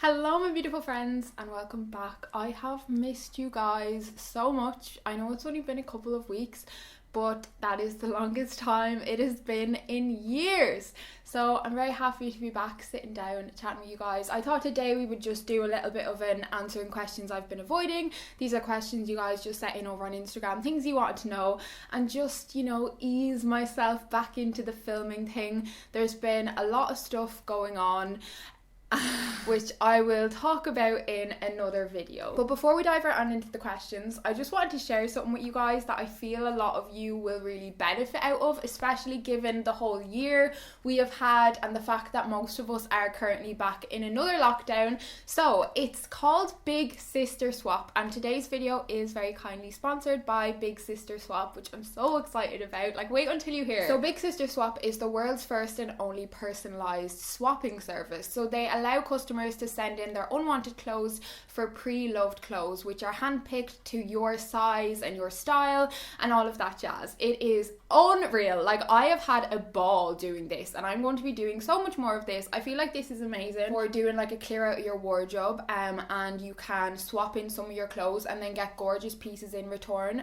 Hello my beautiful friends and welcome back. I have missed you guys so much. I know it's only been a couple of weeks, but that is the longest time it has been in years. So I'm very happy to be back sitting down chatting with you guys. I thought today we would just do a little bit of an answering questions I've been avoiding. These are questions you guys just sent in over on Instagram, things you wanted to know, and just, ease myself back into the filming thing. There's been a lot of stuff going on which I will talk about in another video. But before we dive right on into the questions, I just wanted to share something with you guys that I feel a lot of you will really benefit out of, especially given the whole year we have had and the fact that most of us are currently back in another lockdown. So it's called Big Sister Swap, and today's video is very kindly sponsored by Big Sister Swap, which I'm so excited about. Like, wait until you hear. So Big Sister Swap is the world's first and only personalized swapping service. So they allow customers to send in their unwanted clothes for pre-loved clothes, which are handpicked to your size and your style and all of that jazz. It is unreal. Like, I have had a ball doing this, and I'm going to be doing so much more of this. I feel like this is amazing for doing like a clear out of your wardrobe, and you can swap in some of your clothes and then get gorgeous pieces in return.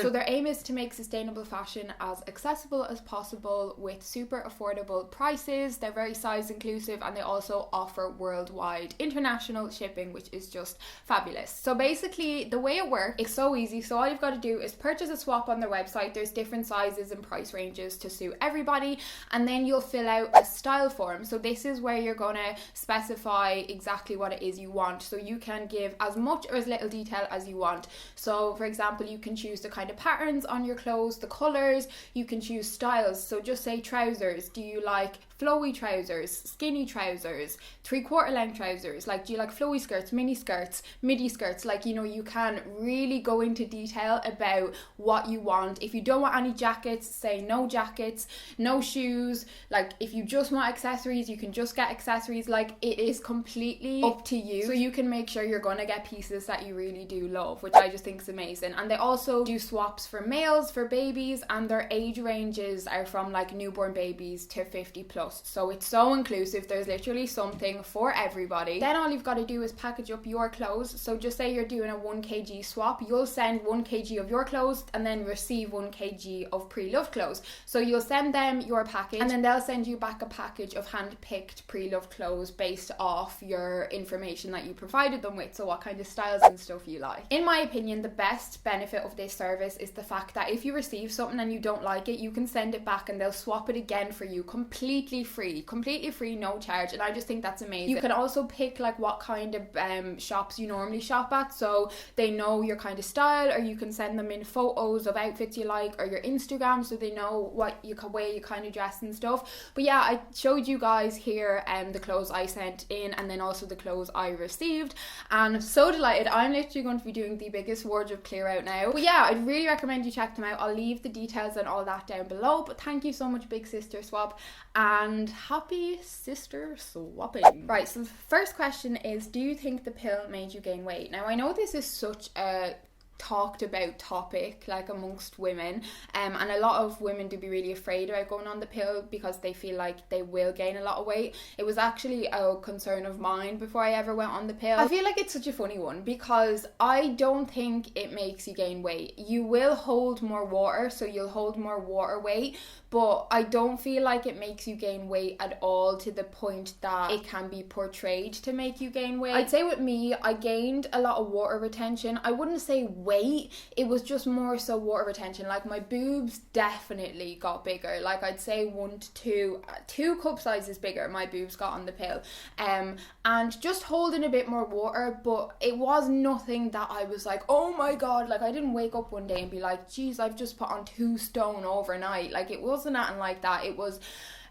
So their aim is to make sustainable fashion as accessible as possible with super affordable prices. They're very size inclusive, and they also offer worldwide international shipping, which is just fabulous. So basically the way it works is so easy. So all you've got to do is purchase a swap on their website. There's different sizes and price ranges to suit everybody, and then you'll fill out a style form. So this is where you're going to specify exactly what it is you want, so you can give as much or as little detail as you want. So for example, you can choose the kind of patterns on your clothes, the colors, you can choose styles. So just say trousers. Do you like flowy trousers, skinny trousers, 3/4 length trousers? Like, do you like flowy skirts, mini skirts, midi skirts? Like, you can really go into detail about what you want. If you don't want any jackets, say no jackets, no shoes. Like, if you just want accessories, you can just get accessories. Like, it is completely up to you. So you can make sure you're going to get pieces that you really do love, which I just think is amazing. And they also do swaps for males, for babies, and their age ranges are from like newborn babies to 50 plus. So it's so inclusive. There's literally something for everybody. Then all you've got to do is package up your clothes. So just say you're doing a 1 kg swap, you'll send 1 kg of your clothes and then receive 1 kg of pre-loved clothes. So you'll send them your package, and then they'll send you back a package of hand-picked pre-loved clothes based off your information that you provided them with, so what kind of styles and stuff you like. In my opinion, the best benefit of this service is the fact that if you receive something and you don't like it, you can send it back and they'll swap it again for you completely free, no charge. And I just think that's amazing. You can also pick like what kind of shops you normally shop at, so they know your kind of style, or you can send them in photos of outfits you like, or your Instagram, so they know what way you kind of dress and stuff. But yeah, I showed you guys here the clothes I sent in, and then also the clothes I received, and I'm so delighted. I'm literally going to be doing the biggest wardrobe clear out now. But yeah, I'd really recommend you check them out. I'll leave the details and all that down below. But thank you so much, Big Sister Swap, and happy sister swapping. Right, so the first question is, do you think the pill made you gain weight? Now, I know this is such a talked about topic like amongst women, and a lot of women do be really afraid about going on the pill because they feel like they will gain a lot of weight. It was actually a concern of mine before I ever went on the pill. I feel like it's such a funny one because I don't think it makes you gain weight. You will hold more water, so you'll hold more water weight, but I don't feel like it makes you gain weight at all to the point that it can be portrayed to make you gain weight. I'd say with me, I gained a lot of water retention. I wouldn't say weight, it was just more so water retention. Like, my boobs definitely got bigger. Like, I'd say 1 to 2 cup sizes bigger my boobs got on the pill, and just holding a bit more water. But it was nothing that I was like, oh my god, like I didn't wake up one day and be like, geez, I've just put on 2 stone overnight. Like, it wasn't nothing like that. It was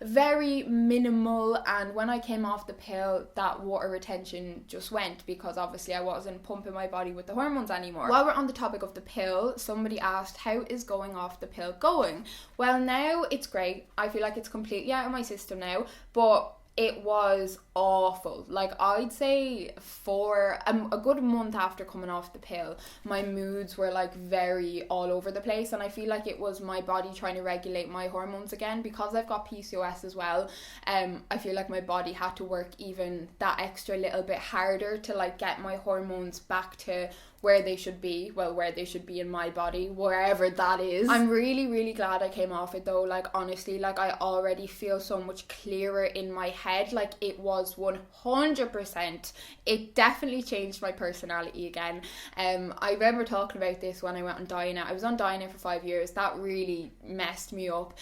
very minimal, and when I came off the pill, that water retention just went, because obviously I wasn't pumping my body with the hormones anymore. While we're on the topic of the pill, somebody asked, how is going off the pill going? Well, now it's great. I feel like it's completely out of my system now, but it was awful. Like, I'd say for a good month after coming off the pill, my moods were like very all over the place, and I feel like it was my body trying to regulate my hormones again. Because I've got PCOS as well, I feel like my body had to work even that extra little bit harder to like get my hormones back to where they should be, where they should be in my body, wherever that is. I'm really, really glad I came off it though. Like, honestly, like, I already feel so much clearer in my head. Like, it was 100%, it definitely changed my personality again. I remember talking about this when I went on Diana. I was on Diana for 5 years. That really messed me up.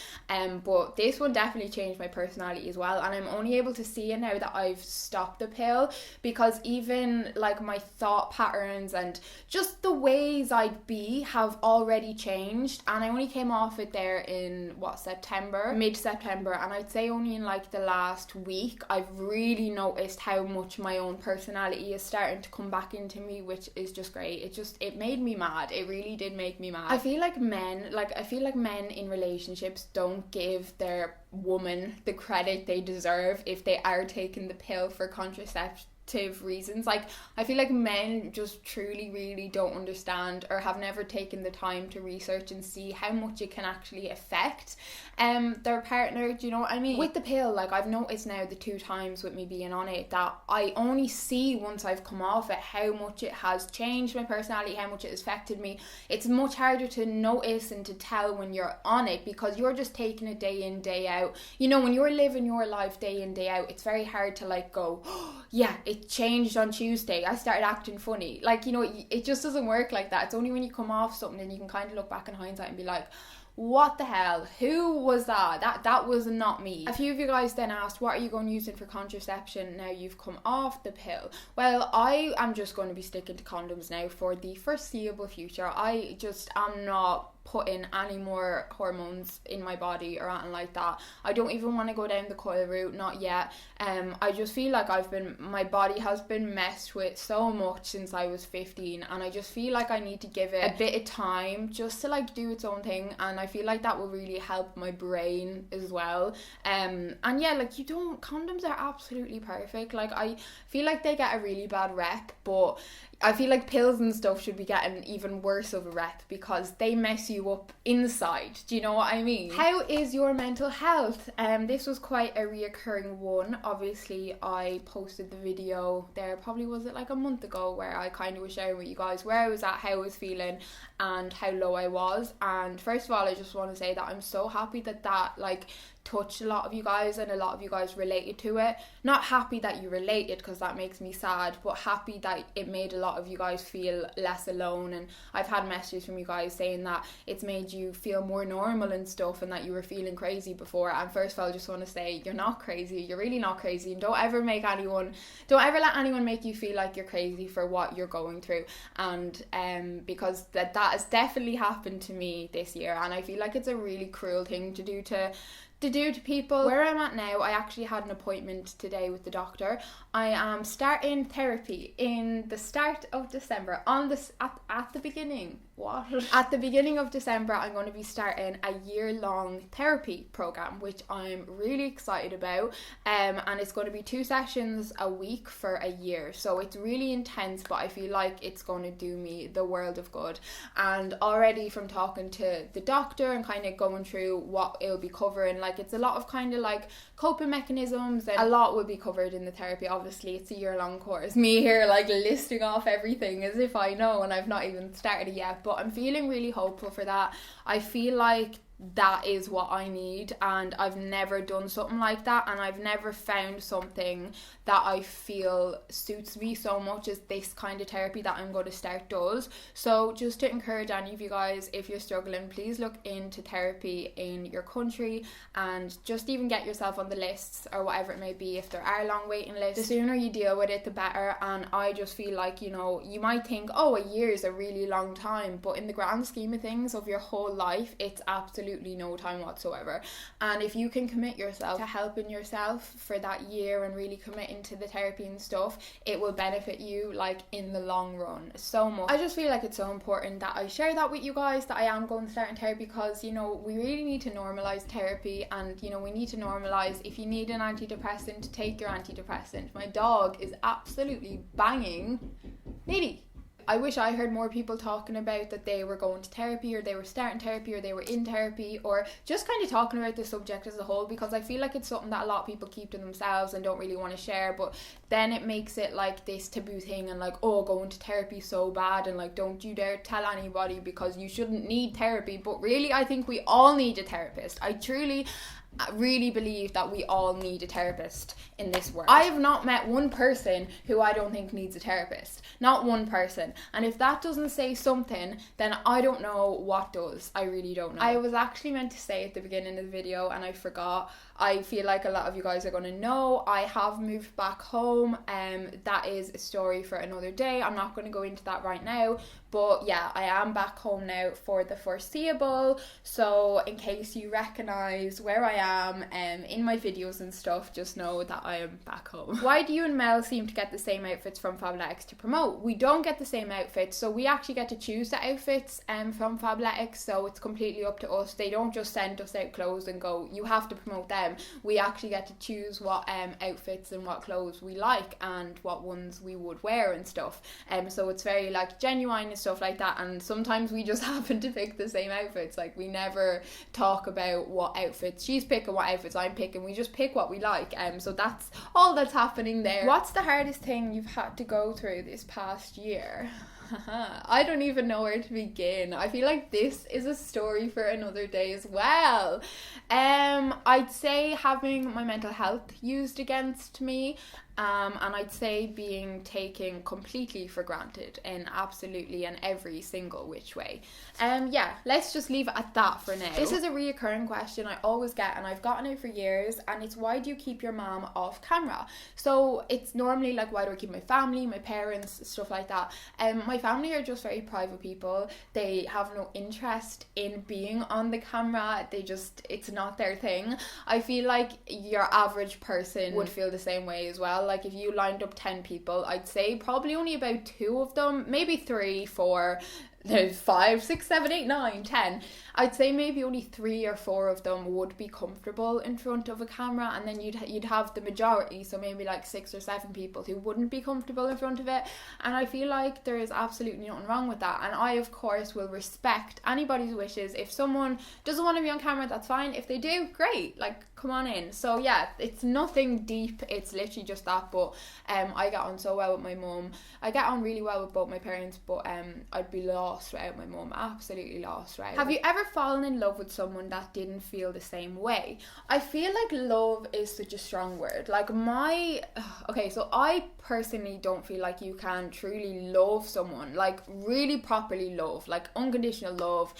But this one definitely changed my personality as well, and I'm only able to see it now that I've stopped the pill, because even like my thought patterns and just the ways I'd be have already changed. And I only came off it there in mid-September, and I'd say only in like the last week I've really noticed how much my own personality is starting to come back into me, which is just great. It made me mad. It really did make me mad. I feel like men in relationships don't give their woman the credit they deserve if they are taking the pill for contraceptive reasons. Like, I feel like men just truly really don't understand, or have never taken the time to research and see how much it can actually affect their partner. Do you know what I mean? With the pill, like, I've noticed now the 2 times with me being on it that I only see once I've come off it how much it has changed my personality, how much it has affected me. It's much harder to notice and to tell when you're on it, because you're just taking it day in, day out. You know, when you're living your life day in, day out, it's very hard to like go, oh, yeah, it changed on Tuesday, I started acting funny. Like, you know, it just doesn't work like that. It's only when you come off something and you can kind of look back in hindsight and be like, what the hell, who was that was not me. A few of you guys then asked, what are you going using for contraception now you've come off the pill? Well, I am just going to be sticking to condoms now for the foreseeable future. I just am not putting any more hormones in my body or anything like that. I don't even want to go down the coil route, not yet. I just feel like my body has been messed with so much since I was 15, and I just feel like I need to give it a bit of time just to like do its own thing, and I feel like that will really help my brain as well. And yeah, like, condoms are absolutely perfect. Like, I feel like they get a really bad rep, but I feel like pills and stuff should be getting even worse of a rep because they mess you up inside. Do you know what I mean? How is your mental health? This was quite a reoccurring one. Obviously, I posted the video there, probably was it like a month ago, where I kind of was sharing with you guys where I was at, how I was feeling, and how low I was. And first of all, I just want to say that I'm so happy that like touched a lot of you guys, and a lot of you guys related to it. Not happy that you related, because that makes me sad, but happy that it made a lot of you guys feel less alone. And I've had messages from you guys saying that it's made you feel more normal and stuff, and that you were feeling crazy before. And first of all, I just want to say, you're not crazy. You're really not crazy, and don't ever let anyone make you feel like you're crazy for what you're going through. And because that has definitely happened to me this year, and I feel like it's a really cruel thing to do to people. Where I'm at now, I actually had an appointment today with the doctor. I am starting therapy in the start of December, at the beginning of December. I'm going to be starting a year-long therapy program, which I'm really excited about, and it's going to be 2 sessions a week for a year. So it's really intense, but I feel like it's going to do me the world of good. And already from talking to the doctor and kind of going through what it'll be covering, like, it's a lot of kind of like coping mechanisms, and a lot will be covered in the therapy. Obviously, it's a year-long course. Me here like listing off everything as if I know, and I've not even started it yet, but I'm feeling really hopeful for that. I feel like that is what I need, and I've never done something like that, and I've never found something that I feel suits me so much as this kind of therapy that I'm going to start does. So just to encourage any of you guys, if you're struggling, please look into therapy in your country, and just even get yourself on the lists or whatever it may be. If there are long waiting lists, the sooner you deal with it, the better. And I just feel like, you know, you might think, oh, a year is a really long time, but in the grand scheme of things of your whole life, it's absolutely absolutely no time whatsoever. And if you can commit yourself to helping yourself for that year and really committing to the therapy and stuff, it will benefit you like in the long run so much. I just feel like it's so important that I share that with you guys, that I am going to start in therapy, because you know, we really need to normalize therapy, and you know, we need to normalize, if you need an antidepressant, to take your antidepressant. My dog is absolutely banging Nitty. I wish I heard more people talking about that they were going to therapy, or they were starting therapy, or they were in therapy, or just kind of talking about the subject as a whole, because I feel like it's something that a lot of people keep to themselves and don't really want to share. But then it makes it like this taboo thing, and like, oh, going to therapy so bad, and like, don't you dare tell anybody because you shouldn't need therapy. But really, I think we all need a therapist. I really believe that we all need a therapist in this world. I have not met one person who I don't think needs a therapist. Not one person. And if that doesn't say something, then I don't know what does. I really don't know. I was actually meant to say at the beginning of the video and I forgot. I feel like a lot of you guys are going to know I have moved back home. That is a story for another day. I'm not going to go into that right now. But yeah, I am back home now for the foreseeable. So in case you recognise where I am in my videos and stuff, just know that I am back home. Why do you and Mel seem to get the same outfits from fablex to promote? We don't get the same outfits, so we actually get to choose the outfits from fablex, so it's completely up to us. They don't just send us out clothes and go, you have to promote them. We actually get to choose what outfits and what clothes we like and what ones we would wear and stuff. So it's very like genuine and stuff like that, and sometimes we just happen to pick the same outfits. Like, we never talk about what outfits she's picking, what outfits I'm picking. We just pick what we like. So that's all that's happening there. What's the hardest thing you've had to go through this past year? I don't even know where to begin. I feel like this is a story for another day as well. I'd say having my mental health used against me, and I'd say being taken completely for granted in absolutely and every single which way. Yeah, let's just leave it at that for now. This is a reoccurring question I always get, and I've gotten it for years, and it's, why do you keep your mom off camera? So it's normally like, why do I keep my family, my parents, stuff like that. My family are just very private people. They have no interest in being on the camera. It's not their thing. I feel like your average person would feel the same way as well. Like, if you lined up 10 people, I'd say probably only about 2 of them, maybe 3, 4, there's 5, 6, 7, 8, 9, 10. I'd say maybe only 3 or 4 of them would be comfortable in front of a camera, and then you'd have the majority, so maybe like 6 or 7 people who wouldn't be comfortable in front of it. And I feel like there is absolutely nothing wrong with that, and I of course will respect anybody's wishes. If someone doesn't want to be on camera, that's fine. If they do, great, like, come on in. So yeah, it's nothing deep, it's literally just that. But I get on so well with my mum. I get on really well with both my parents, but I'd be lost without my mum, absolutely lost, right? Have you ever fallen in love with someone that didn't feel the same way? I feel like love is such a strong word. Like, so I personally don't feel like you can truly love someone, like really properly love, like unconditional love,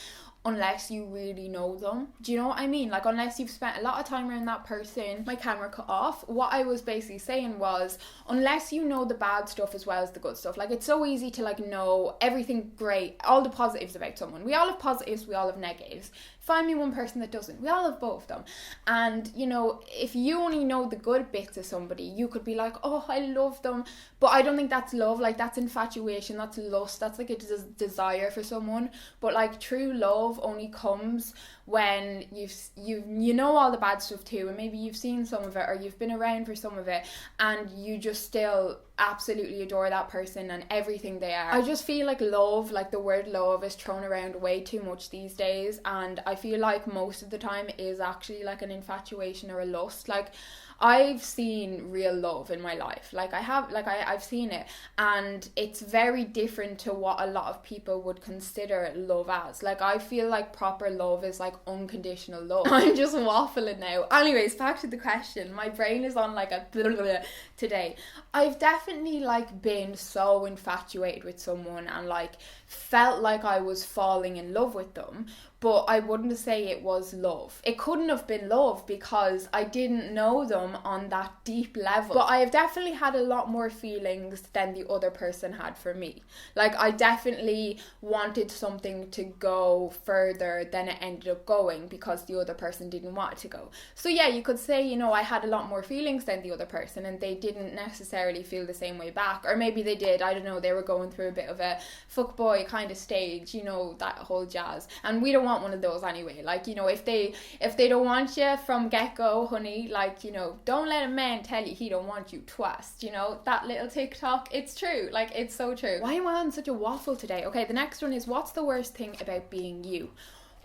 unless you really know them. Do you know what I mean? Like, unless you've spent a lot of time around that person. My camera cut off. What I was basically saying was, unless you know the bad stuff as well as the good stuff. Like, it's so easy to like know everything great, all the positives about someone. We all have positives, we all have negatives. Find me one person that doesn't. We all have both of them. And, you know, if you only know the good bits of somebody, you could be like, oh, I love them. But I don't think that's love. Like, that's infatuation, that's lust, that's like a desire for someone. But like, true love only comes when you know all the bad stuff too, and maybe you've seen some of it, or you've been around for some of it, and you just still absolutely adore that person and everything they are. I just feel like love, like the word love, is thrown around way too much these days, and I feel like most of the time it is actually like an infatuation or a lust. Like, I've seen real love in my life. Like, I've seen it, and it's very different to what a lot of people would consider love as. Like, I feel like proper love is like unconditional love. I'm just waffling now. Anyways, back to the question. My brain is on like a blah, blah, blah today. I've definitely like been so infatuated with someone and like felt like I was falling in love with them. but I wouldn't say it was love. It couldn't have been love because I didn't know them on that deep level. But I have definitely had a lot more feelings than the other person had for me. Like, I definitely wanted something to go further than it ended up going because the other person didn't want it to go. So yeah, you could say, you know, I had a lot more feelings than the other person and they didn't necessarily feel the same way back. Or maybe they did, I don't know, they were going through a bit of a fuckboy kind of stage, you know, that whole jazz. And we don't want one of those anyway. Like, you know, if they don't want you from get-go, honey, like, you know, don't let a man tell you he don't want you twice. You know, that little TikTok, it's true. Like, it's so true. Why am I on such a waffle today? Okay, the next one is, what's the worst thing about being you?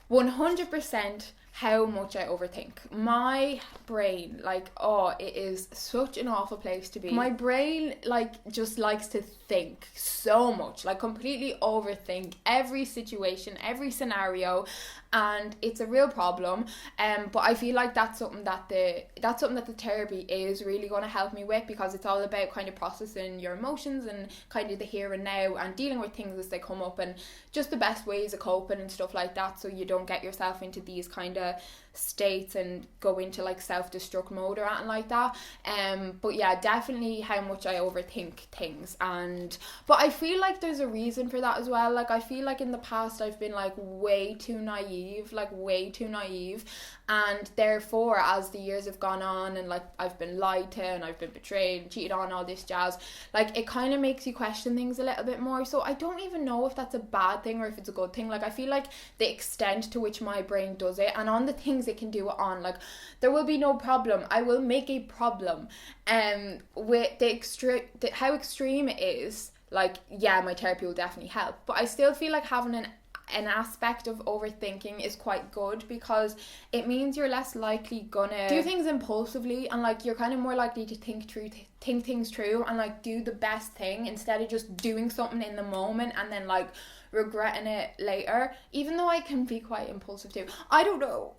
100% how much I overthink. My brain, like, oh, it is such an awful place to be. My brain, like, just likes to think so much, like, completely overthink every situation, every scenario, and it's a real problem. But I feel like that's something that the therapy is really going to help me with, because it's all about kind of processing your emotions and kind of the here and now and dealing with things as they come up and just the best ways of coping and stuff like that, so you don't get yourself into these kind of states and go into like self-destruct mode or anything like that. But yeah, definitely how much I overthink things. But I feel like there's a reason for that as well. Like, I feel like in the past I've been like way too naive, and therefore as the years have gone on and like I've been lied to and I've been betrayed and cheated on, all this jazz, like it kind of makes you question things a little bit more. So I don't even know if that's a bad thing or if it's a good thing. Like, I feel like the extent to which my brain does it and on the things it can do it on, like, there will be no problem. I will make a problem. With how extreme it is, like, yeah, my therapy will definitely help, but I still feel like having an aspect of overthinking is quite good, because it means you're less likely gonna do things impulsively, and like you're kind of more likely to think things through and like do the best thing instead of just doing something in the moment and then like regretting it later. Even though I can be quite impulsive too. I don't know.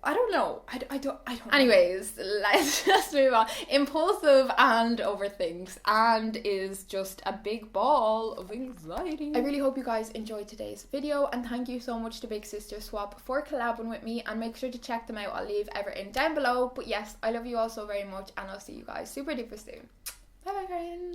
Anyways, let's just move on. Impulsive and overthinks and is just a big ball of anxiety. I really hope you guys enjoyed today's video, and thank you so much to Big Sister Swap for collabing with me, and make sure to check them out. I'll leave everything down below. But yes, I love you all so very much, and I'll see you guys super duper soon. Bye bye, friends.